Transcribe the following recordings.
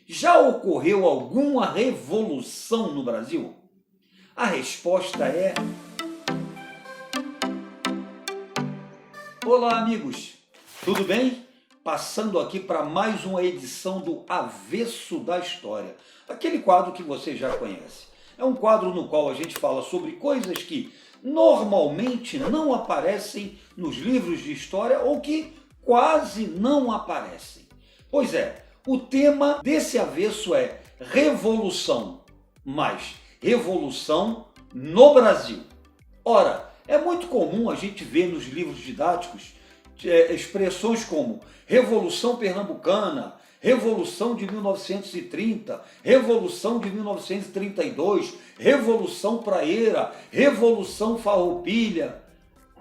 Já ocorreu alguma revolução no Brasil? A resposta é... Olá, amigos! Tudo bem? Passando aqui para mais uma edição do Avesso da História, aquele quadro que você já conhece. É um quadro no qual a gente fala sobre coisas que normalmente não aparecem nos livros de história ou que quase não aparecem. Pois é, o tema desse avesso é revolução, mas revolução no Brasil. Ora, é muito comum a gente ver nos livros didáticos expressões como Revolução Pernambucana, Revolução de 1930, Revolução de 1932, Revolução Praieira, Revolução Farroupilha.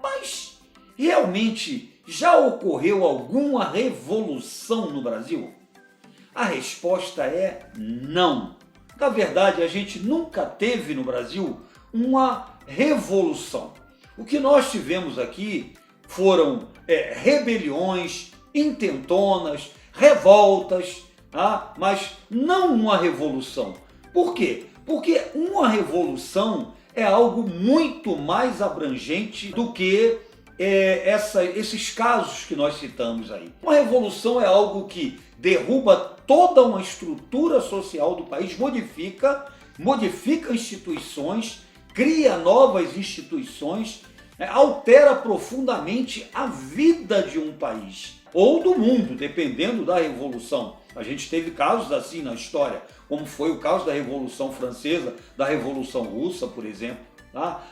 Mas realmente já ocorreu alguma revolução no Brasil? A resposta é não. Na verdade, a gente nunca teve no Brasil uma revolução. O que nós tivemos aqui foram rebeliões, intentonas, revoltas, mas não uma revolução. Por quê? Porque uma revolução é algo muito mais abrangente do que esses casos que nós citamos aí. Uma revolução é algo que derruba toda uma estrutura social do país, modifica instituições, cria novas instituições, altera profundamente a vida de um país ou do mundo, dependendo da revolução. A gente teve casos assim na história, como foi o caso da Revolução Francesa, da Revolução Russa, por exemplo.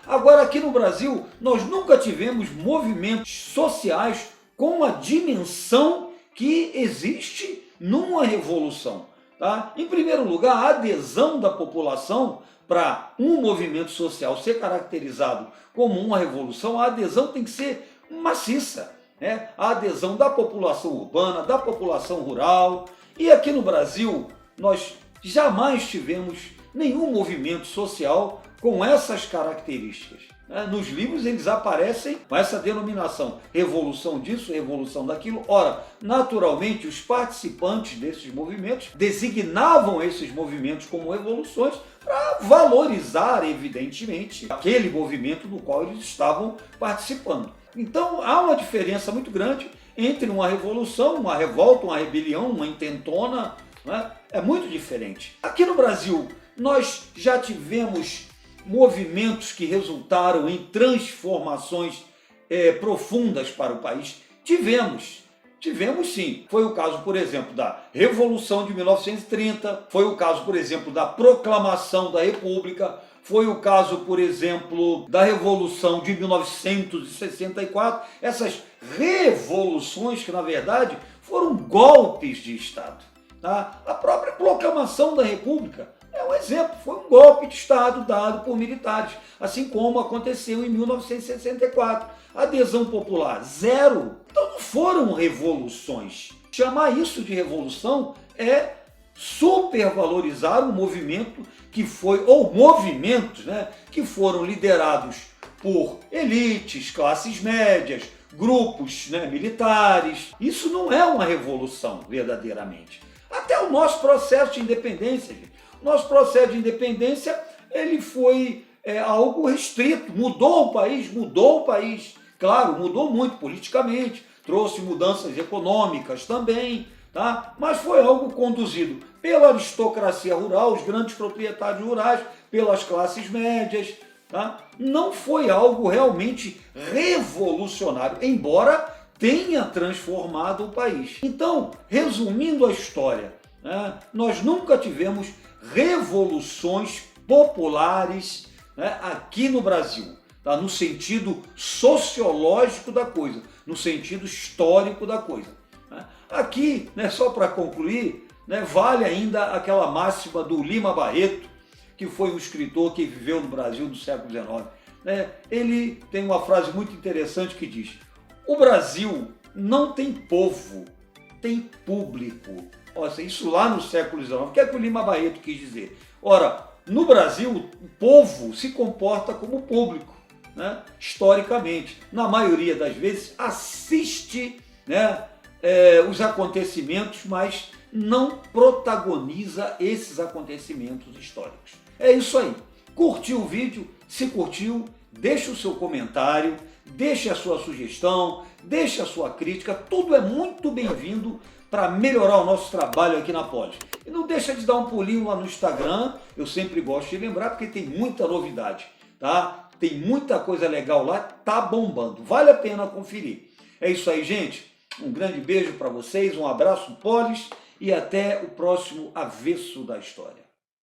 Agora, aqui no Brasil, nós nunca tivemos movimentos sociais com a dimensão que existe numa revolução. Em primeiro lugar, a adesão da população para um movimento social ser caracterizado como uma revolução, a adesão tem que ser maciça. A adesão da população urbana, da população rural. E aqui no Brasil, nós jamais tivemos nenhum movimento social com essas características. Nos livros eles aparecem com essa denominação, revolução disso, revolução daquilo. Ora, naturalmente, os participantes desses movimentos designavam esses movimentos como revoluções para valorizar, evidentemente, aquele movimento do qual eles estavam participando. Então, há uma diferença muito grande entre uma revolução, uma revolta, uma rebelião, uma intentona. É muito diferente. Aqui no Brasil, nós já tivemos movimentos que resultaram em transformações profundas para o país? Tivemos sim. Foi o caso, por exemplo, da Revolução de 1930, foi o caso, por exemplo, da Proclamação da República, foi o caso, por exemplo, da Revolução de 1964, essas revoluções que, na verdade, foram golpes de Estado. A própria Proclamação da República é um exemplo, foi um golpe de Estado dado por militares, assim como aconteceu em 1964. Adesão popular, zero. Então não foram revoluções. Chamar isso de revolução é supervalorizar um movimento que foi, ou movimentos, que foram liderados por elites, classes médias, grupos militares. Isso não é uma revolução, verdadeiramente. Até o nosso processo de independência, gente. Nosso processo de independência ele foi algo restrito, mudou o país. Claro, mudou muito politicamente, trouxe mudanças econômicas também, mas foi algo conduzido pela aristocracia rural, os grandes proprietários rurais, pelas classes médias. Não foi algo realmente revolucionário, embora tenha transformado o país. Então, resumindo a história, nós nunca tivemos revoluções populares aqui no Brasil, no sentido sociológico da coisa, no sentido histórico da coisa. Aqui, só para concluir, vale ainda aquela máxima do Lima Barreto, que foi um escritor que viveu no Brasil no século XIX. Ele tem uma frase muito interessante que diz: o Brasil não tem povo, tem público. Isso lá no século XIX. O que é que o Lima Barreto quis dizer? Ora, no Brasil, o povo se comporta como público, historicamente. Na maioria das vezes, assiste os acontecimentos, mas não protagoniza esses acontecimentos históricos. É isso aí. Curtiu o vídeo? Se curtiu, deixe o seu comentário, deixe a sua sugestão, deixe a sua crítica, tudo é muito bem-vindo para melhorar o nosso trabalho aqui na Polis. E não deixa de dar um pulinho lá no Instagram, eu sempre gosto de lembrar porque tem muita novidade, tá? Tem muita coisa legal lá, tá bombando, vale a pena conferir. É isso aí, gente. Um grande beijo para vocês, um abraço Polis e até o próximo Avesso da História.